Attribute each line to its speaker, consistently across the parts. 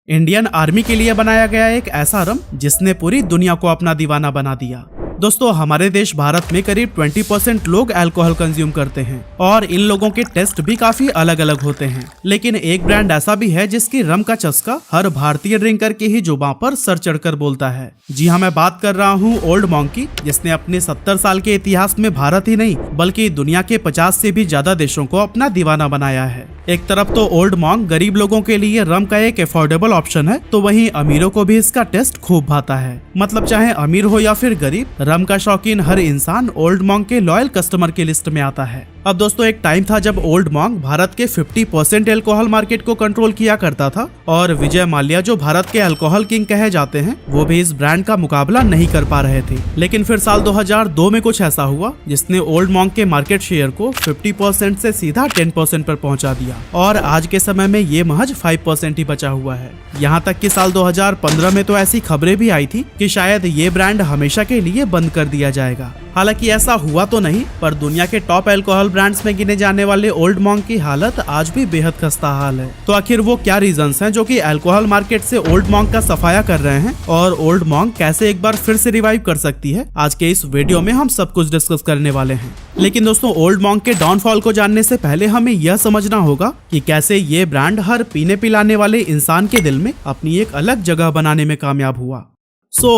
Speaker 1: Indian army के लिए बनाया गया एक ऐसा रम जिसने पूरी दुनिया को अपना दीवाना बना दिया। दोस्तों, हमारे देश भारत में करीब 20% लोग अल्कोहल कंज्यूम करते हैं और इन लोगों के टेस्ट भी काफी अलग अलग होते हैं। लेकिन एक ब्रांड ऐसा भी है जिसकी रम का चस्का हर भारतीय ड्रिंकर की ही जुबान पर सर चढ़कर बोलता है। जी हाँ, मैं बात कर रहा हूँ ओल्ड मॉन्क की, जिसने अपने 70 साल के इतिहास में भारत ही नहीं बल्कि दुनिया के 50 से भी ज्यादा देशों को अपना दीवाना बनाया है। एक तरफ तो ओल्ड मॉन्क गरीब लोगों के लिए रम का एक अफोर्डेबल ऑप्शन है, तो वहीं अमीरों को भी इसका टेस्ट खूब भाता है। मतलब चाहे अमीर हो या फिर गरीब, रम का शौकीन हर इंसान ओल्ड मॉन्क के लॉयल कस्टमर की लिस्ट में आता है। अब दोस्तों, एक टाइम था जब ओल्ड मॉन्क भारत के 50% अल्कोहल मार्केट को कंट्रोल किया करता था और विजय माल्या, जो भारत के अल्कोहल किंग कहे जाते हैं, वो भी इस ब्रांड का मुकाबला नहीं कर पा रहे थे। लेकिन फिर साल 2002 में कुछ ऐसा हुआ जिसने ओल्ड मॉन्क के मार्केट शेयर को 50% से सीधा 10% पर पहुंचा दिया और आज के समय में ये महज 5% ही बचा हुआ है। यहाँ तक कि साल 2015 में तो ऐसी खबरें भी आई थी कि शायद ये ब्रांड हमेशा के लिए बंद कर दिया जाएगा। हालांकि ऐसा हुआ तो नहीं, पर दुनिया के टॉप अल्कोहल ब्रांड्स में गिने जाने वाले ओल्ड मॉन्क की हालत आज भी बेहद खस्ता हाल है। तो आखिर वो क्या रीजंस हैं जो कि अल्कोहल मार्केट से ओल्ड मॉन्क का सफाया कर रहे हैं और ओल्ड मॉन्क कैसे एक बार फिर से रिवाइव कर सकती है, आज के इस वीडियो में हम सब कुछ डिस्कस करने वाले हैं। लेकिन दोस्तों, ओल्ड मॉन्क के डाउनफॉल को जानने से पहले हमें यह समझना होगा कि कैसे ये ब्रांड हर पीने पिलाने वाले इंसान के दिल में अपनी एक अलग जगह बनाने में कामयाब हुआ।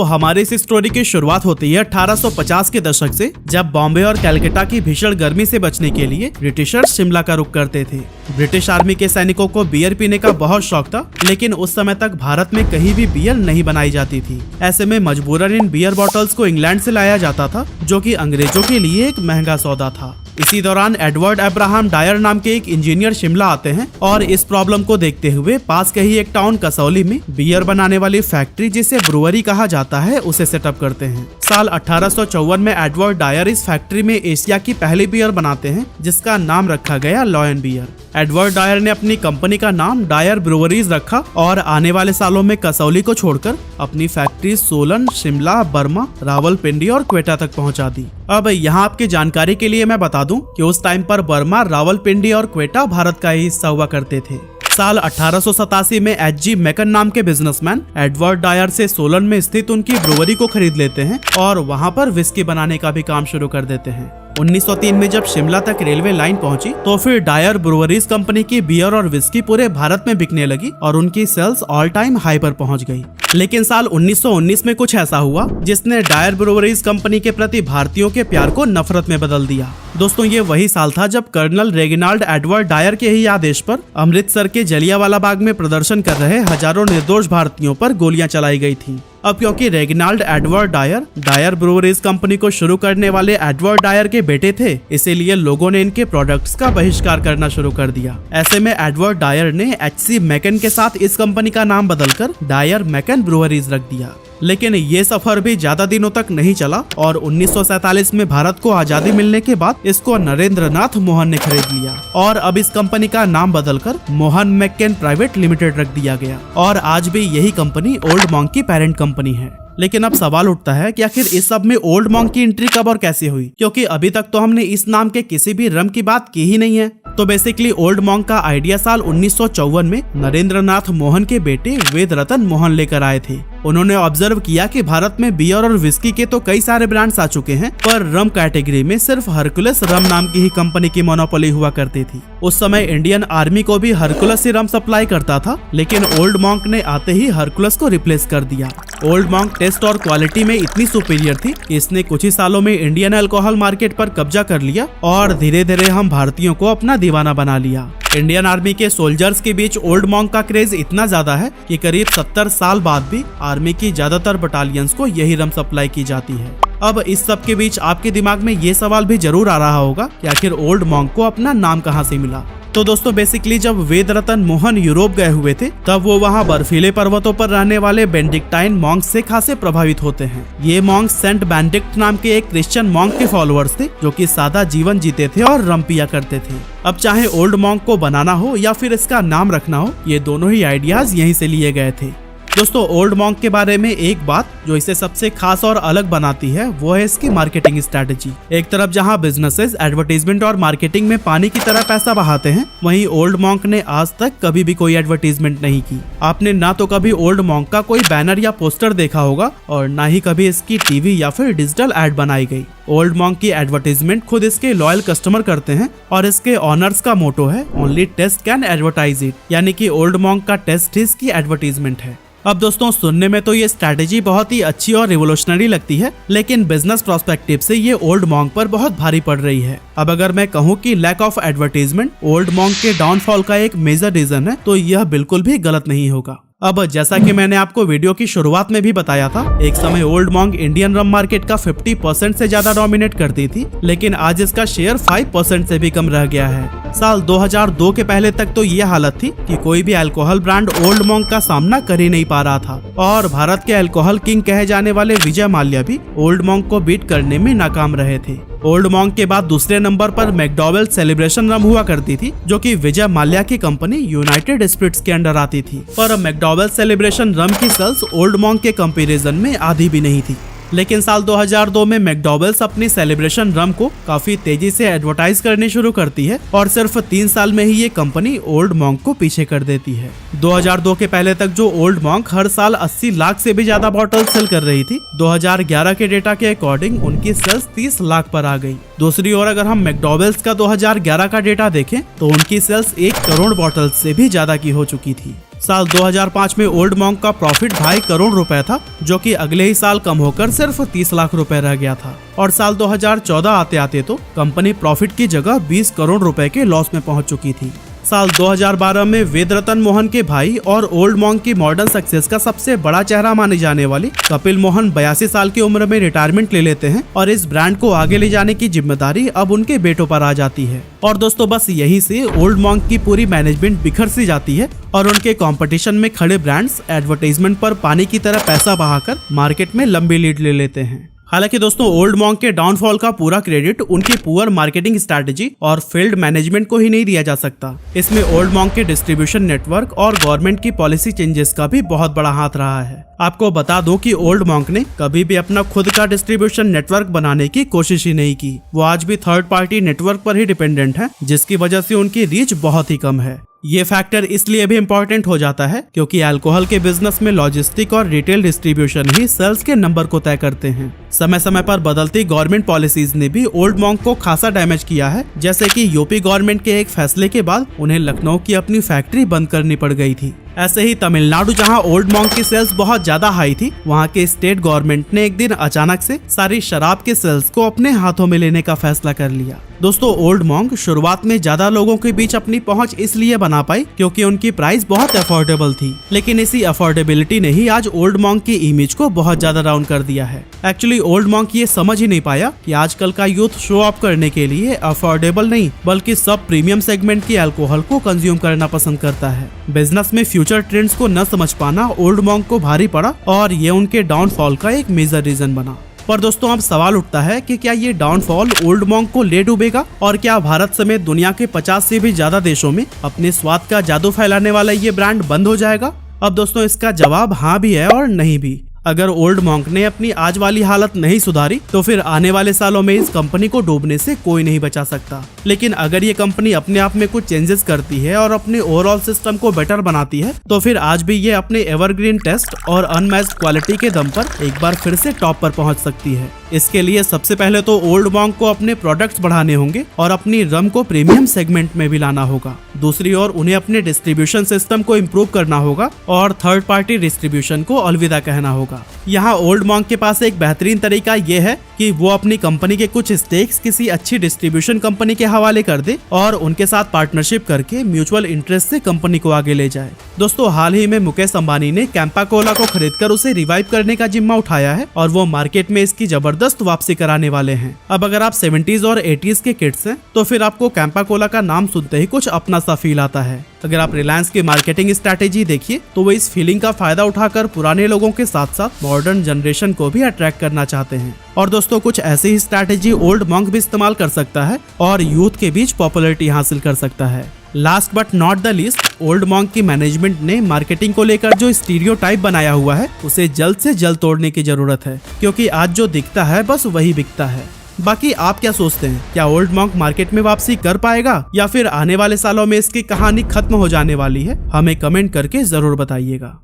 Speaker 1: हमारे इस स्टोरी की शुरुआत होती है 1850 के दशक से, जब बॉम्बे और कलकत्ता की भीषण गर्मी से बचने के लिए ब्रिटिशर्स शिमला का रुख करते थे। ब्रिटिश आर्मी के सैनिकों को बियर पीने का बहुत शौक था, लेकिन उस समय तक भारत में कहीं भी बियर नहीं बनाई जाती थी। ऐसे में मजबूरन इन बियर बॉटल्स को इंग्लैंड से लाया जाता था, जो कि अंग्रेजों के लिए एक महंगा सौदा था। इसी दौरान एडवर्ड अब्राहम डायर नाम के एक इंजीनियर शिमला आते हैं और इस प्रॉब्लम को देखते हुए पास के ही एक टाउन कसौली में बियर बनाने वाली फैक्ट्री, जिसे ब्रुअरी कहा जाता है, उसे सेटअप करते हैं। साल 1854 में एडवर्ड डायर इस फैक्ट्री में एशिया की पहली बियर बनाते हैं, जिसका नाम रखा गया लॉयन बियर। एडवर्ड डायर ने अपनी कंपनी का नाम डायर ब्रुअरीज रखा और आने वाले सालों में कसौली को छोड़कर अपनी फैक्ट्री सोलन, शिमला, बर्मा, रावलपिंडी और क्वेटा तक पहुंचा दी। अब यहाँ आपकी जानकारी के लिए मैं बता दूं कि उस टाइम पर बर्मा, रावलपिंडी और क्वेटा भारत का ही हिस्सा हुआ करते थे। साल 1887 में एच.जी. मैकन नाम के बिजनेसमैन एडवर्ड डायर से सोलन में स्थित उनकी ब्रुअरी को खरीद लेते हैं और वहाँ पर विस्की बनाने का भी काम शुरू कर देते हैं। 1903 में जब शिमला तक रेलवे लाइन पहुंची, तो फिर डायर ब्रुअरीज कंपनी की बियर और विस्की पूरे भारत में बिकने लगी और उनकी सेल्स ऑल टाइम हाई पर पहुंच गई। लेकिन साल 1919 में कुछ ऐसा हुआ जिसने डायर ब्रुअरीज कंपनी के प्रति भारतीयों के प्यार को नफरत में बदल दिया। दोस्तों, ये वही साल था जब कर्नल रेगिनाल्ड एडवर्ड डायर के ही आदेश पर अमृतसर के जलियांवाला बाग में प्रदर्शन कर रहे हजारों निर्दोष भारतीयों पर गोलियां चलाई गई थी। अब क्योंकि Reginald Edward Dyer Dyer breweries company को शुरू करने वाले एडवर्ड डायर के बेटे थे, इसीलिए लोगों ने इनके प्रोडक्ट्स का बहिष्कार करना शुरू कर दिया। ऐसे में एडवर्ड डायर ने एच.सी. मैकन के साथ इस कंपनी का नाम बदलकर डायर मैकन ब्रुअरीज रख दिया। लेकिन ये सफर भी ज्यादा दिनों तक नहीं चला और 1947 में भारत को आजादी मिलने के बाद इसको नरेंद्र नाथ मोहन ने खरीद लिया और अब इस कंपनी का नाम बदलकर मोहन मैककेन प्राइवेट लिमिटेड रख दिया गया और आज भी यही कंपनी ओल्ड मॉन्क की पेरेंट कंपनी है। लेकिन अब सवाल उठता है कि आखिर इस सब में ओल्ड मॉन्क की एंट्री कब और कैसे हुई, क्योंकि अभी तक तो हमने इस नाम के किसी भी रम की बात की ही नहीं है। तो बेसिकली ओल्ड मॉन्क का आइडिया साल 1954 में नरेंद्र नाथ मोहन के बेटे वेद रतन मोहन लेकर आए थे। उन्होंने ऑब्जर्व किया कि भारत में बियर और विस्की के तो कई सारे ब्रांड्स आ चुके हैं, पर रम कैटेगरी में सिर्फ हरकुलस रम नाम की ही कंपनी की मोनोपोली हुआ करती थी। उस समय इंडियन आर्मी को भी हरकुलस ही रम सप्लाई करता था, लेकिन ओल्ड मॉन्क ने आते ही हरकुलस को रिप्लेस कर दिया। ओल्ड मॉन्क टेस्ट और क्वालिटी में इतनी सुपीरियर थी कि इसने कुछ ही सालों में इंडियन अल्कोहल मार्केट पर कब्जा कर लिया और धीरे धीरे हम भारतीयों को अपना दीवाना बना लिया। इंडियन आर्मी के सोल्जर्स के बीच ओल्ड मॉन्क का क्रेज इतना ज्यादा है कि करीब 70 साल बाद भी आर्मी की ज्यादातर बटालियंस को यही रम सप्लाई की जाती है। अब इस सब के बीच आपके दिमाग में ये सवाल भी जरूर आ रहा होगा कि आखिर ओल्ड मॉन्क को अपना नाम कहाँ से मिला। तो दोस्तों, बेसिकली जब वेद रतन मोहन यूरोप गए हुए थे, तब वो वहाँ बर्फीले पर्वतों पर रहने वाले बेनेडिक्टाइन मॉन्क्स से खासे प्रभावित होते हैं। ये मॉन्क्स सेंट बेनेडिक्ट नाम के एक क्रिश्चियन मॉन्क के फॉलोअर्स थे, जो कि सादा जीवन जीते थे और रम पिया करते थे। अब चाहे ओल्ड मॉन्क को बनाना हो या फिर इसका नाम रखना हो, ये दोनों ही आइडियाज यहीं से लिए गए थे। दोस्तों ओल्ड मॉन्क के बारे में एक बात जो इसे सबसे खास और अलग बनाती है वो है इसकी मार्केटिंग स्ट्रेटेजी। एक तरफ जहां बिजनेसेस एडवर्टाइजमेंट और मार्केटिंग में पानी की तरह पैसा बहाते हैं, वहीं ओल्ड मॉन्क ने आज तक कभी भी कोई एडवर्टाइजमेंट नहीं की। आपने ना तो कभी ओल्ड मॉन्क का कोई बैनर या पोस्टर देखा होगा और ना ही कभी इसकी टीवी या फिर डिजिटल एड बनाई गई। ओल्ड मॉन्क की एडवर्टाइजमेंट खुद इसके लॉयल कस्टमर करते हैं और इसके ऑनर्स का मोटो है only taste can advertise it, यानी कि ओल्ड मॉन्क का टेस्ट ही इसकी एडवर्टाइजमेंट है। अब दोस्तों सुनने में तो ये स्ट्रैटेजी बहुत ही अच्छी और रिवोल्यूशनरी लगती है, लेकिन बिजनेस प्रोस्पेक्टिव से ये ओल्ड मॉन्क पर बहुत भारी पड़ रही है। अब अगर मैं कहूँ कि lack of advertisement Old Monk के डाउनफॉल का एक मेजर रीजन है, तो यह बिल्कुल भी गलत नहीं होगा। अब जैसा कि मैंने आपको वीडियो की शुरुआत में भी बताया था, एक समय ओल्ड मॉन्क इंडियन रम मार्केट का 50% से ज्यादा डोमिनेट करती थी, लेकिन आज इसका शेयर 5% से भी कम रह गया है। साल 2002 के पहले तक तो ये हालत थी कि कोई भी अल्कोहल ब्रांड ओल्ड मॉन्क का सामना कर ही नहीं पा रहा था और भारत के अल्कोहल किंग कहे जाने वाले विजय माल्या भी ओल्ड मॉन्क को बीट करने में नाकाम रहे थे। ओल्ड मॉन्क के बाद दूसरे नंबर पर मैकडॉवेल सेलिब्रेशन रम हुआ करती थी, जो कि विजय माल्या की कंपनी यूनाइटेड स्पिरिट्स के अंडर आती थी। पर मैकडॉवेल सेलिब्रेशन रम की सेल्स ओल्ड मॉन्क के कंपैरिजन में आधी भी नहीं थी। लेकिन साल 2002 में मैकडॉवेल्स अपनी सेलिब्रेशन रम को काफी तेजी से एडवर्टाइज करनी शुरू करती है और सिर्फ 3 साल में ही ये कंपनी ओल्ड मॉन्क को पीछे कर देती है। 2002 के पहले तक जो ओल्ड मॉन्क हर साल 80 लाख से भी ज्यादा बॉटल सेल कर रही थी, 2011 के डेटा के अकॉर्डिंग उनकी सेल्स 30 लाख पर आ गई। दूसरी ओर अगर हम मैकडॉवेल्स का 2011 का डेटा देखें तो उनकी सेल्स 1 करोड़ बॉटल से भी ज्यादा की हो चुकी थी। साल 2005 में ओल्ड मॉन्क का प्रॉफिट 2.5 करोड़ रुपए था, जो कि अगले ही साल कम होकर सिर्फ 30 लाख रुपए रह गया था और साल 2014 आते आते तो कंपनी प्रॉफिट की जगह 20 करोड़ रुपए के लॉस में पहुंच चुकी थी। साल 2012 में वेद रतन मोहन के भाई और ओल्ड मॉन्क की मॉडर्न सक्सेस का सबसे बड़ा चेहरा माने जाने वाली कपिल मोहन 82 साल की उम्र में रिटायरमेंट ले लेते हैं और इस ब्रांड को आगे ले जाने की जिम्मेदारी अब उनके बेटों पर आ जाती है। और दोस्तों बस यहीं से ओल्ड मॉन्क की पूरी मैनेजमेंट बिखर सी जाती है और उनके कंपटीशन में खड़े ब्रांड्स एडवर्टाइजमेंट पर पानी की तरह पैसा बहाकर मार्केट में लंबी लीड ले लेते हैं। हालांकि दोस्तों ओल्ड मॉन्क के डाउनफॉल का पूरा क्रेडिट उनकी पुअर मार्केटिंग स्ट्रैटेजी और फील्ड मैनेजमेंट को ही नहीं दिया जा सकता। इसमें ओल्ड मॉन्क के डिस्ट्रीब्यूशन नेटवर्क और गवर्नमेंट की पॉलिसी चेंजेस का भी बहुत बड़ा हाथ रहा है। आपको बता दूं कि ओल्ड मॉन्क ने कभी भी अपना खुद का डिस्ट्रीब्यूशन नेटवर्क बनाने की कोशिश ही नहीं की। वो आज भी थर्ड पार्टी नेटवर्क पर ही डिपेंडेंट है, जिसकी वजह से उनकी रीच बहुत ही कम है। ये फैक्टर इसलिए भी इम्पोर्टेंट हो जाता है क्योंकि अल्कोहल के बिजनेस में लॉजिस्टिक और रिटेल डिस्ट्रीब्यूशन ही सेल्स के नंबर को तय करते हैं। समय समय पर बदलती गवर्नमेंट पॉलिसीज ने भी ओल्ड मॉन्क को खासा डैमेज किया है, जैसे कि यूपी गवर्नमेंट के एक फैसले के बाद उन्हें लखनऊ की अपनी फैक्ट्री बंद करनी पड़ गई थी। ऐसे ही तमिलनाडु जहां ओल्ड मॉन्क की सेल्स बहुत ज्यादा हाई थी, वहां के स्टेट गवर्नमेंट ने एक दिन अचानक से सारी शराब के सेल्स को अपने हाथों में लेने का फैसला कर लिया। दोस्तों ओल्ड मॉन्क शुरुआत में ज्यादा लोगों के बीच अपनी पहुंच इसलिए बना पाई क्योंकि उनकी प्राइस बहुत अफोर्डेबल थी, लेकिन इसी अफोर्डेबिलिटी ने ही आज ओल्ड मॉन्क की इमेज को बहुत ज्यादा डाउन कर दिया है। एक्चुअली ओल्ड मॉन्क ये समझ ही नहीं पाया कि आजकल का यूथ शो ऑफ करने के लिए अफोर्डेबल नहीं बल्कि सब प्रीमियम सेगमेंट की अल्कोहल को कंज्यूम करना पसंद करता है। बिजनेस में फ्यूचर ट्रेंड्स को न समझ पाना ओल्ड मॉन्क को भारी पड़ा और ये उनके डाउनफॉल का एक मेजर रीजन बना। पर दोस्तों अब सवाल उठता है कि क्या ये डाउनफॉल ओल्ड मॉन्क को ले डूबेगा और क्या भारत समेत दुनिया के 50 से भी ज्यादा देशों में अपने स्वाद का जादू फैलाने वाला ये ब्रांड बंद हो जाएगा? अब दोस्तों इसका जवाब हाँ भी है और नहीं भी। अगर ओल्ड मॉन्क ने अपनी आज वाली हालत नहीं सुधारी तो फिर आने वाले सालों में इस कंपनी को डूबने से कोई नहीं बचा सकता। लेकिन अगर ये कंपनी अपने आप में कुछ चेंजेस करती है और अपने ओवरऑल सिस्टम को बेटर बनाती है तो फिर आज भी ये अपने एवरग्रीन टेस्ट और अनमैच्ड क्वालिटी के दम पर एक बार फिर से टॉप पर पहुंच सकती है। इसके लिए सबसे पहले तो ओल्ड मॉन्क को अपने प्रोडक्ट्स बढ़ाने होंगे और अपनी रम को प्रीमियम सेगमेंट में भी लाना होगा। दूसरी ओर उन्हें अपने डिस्ट्रीब्यूशन सिस्टम को इम्प्रूव करना होगा और थर्ड पार्टी डिस्ट्रीब्यूशन को अलविदा कहना होगा। यहाँ ओल्ड मॉन्क के पास एक बेहतरीन तरीका ये है कि वो अपनी कंपनी के कुछ स्टेक्स किसी अच्छी डिस्ट्रीब्यूशन कंपनी के हवाले कर दे और उनके साथ पार्टनरशिप करके म्यूचुअल इंटरेस्ट से कंपनी को आगे ले जाए। दोस्तों हाल ही में मुकेश अंबानी ने कैंपा कोला को खरीदकर उसे रिवाइव करने का जिम्मा उठाया है और वो मार्केट में इसकी जबरदस्त वापसी कराने वाले हैं। अब अगर आप 70s और 80s के किड्स हैं तो फिर आपको कैंपा कोला का नाम सुनते ही कुछ अपना सा फील आता है। अगर आप रिलायंस की मार्केटिंग स्ट्रैटेजी देखिए तो वो इस फीलिंग का फायदा उठाकर पुराने लोगों के साथ साथ मॉडर्न जनरेशन को भी अट्रैक्ट करना चाहते हैं। और दोस्तों कुछ ऐसी ही स्ट्रैटेजी ओल्ड मॉन्क भी इस्तेमाल कर सकता है और यूथ के बीच पॉपुलैरिटी हासिल कर सकता है। Last but not the least, old monk की मैनेजमेंट ने मार्केटिंग को लेकर जो स्टीरियोटाइप बनाया हुआ है उसे जल्द से जल्द तोड़ने की जरूरत है, क्योंकि आज जो दिखता है बस वही बिकता है। बाकी आप क्या सोचते हैं, क्या ओल्ड मॉन्क मार्केट में वापसी कर पाएगा या फिर आने वाले सालों में इसकी कहानी खत्म हो जाने वाली है? हमें कमेंट करके जरूर बताइएगा।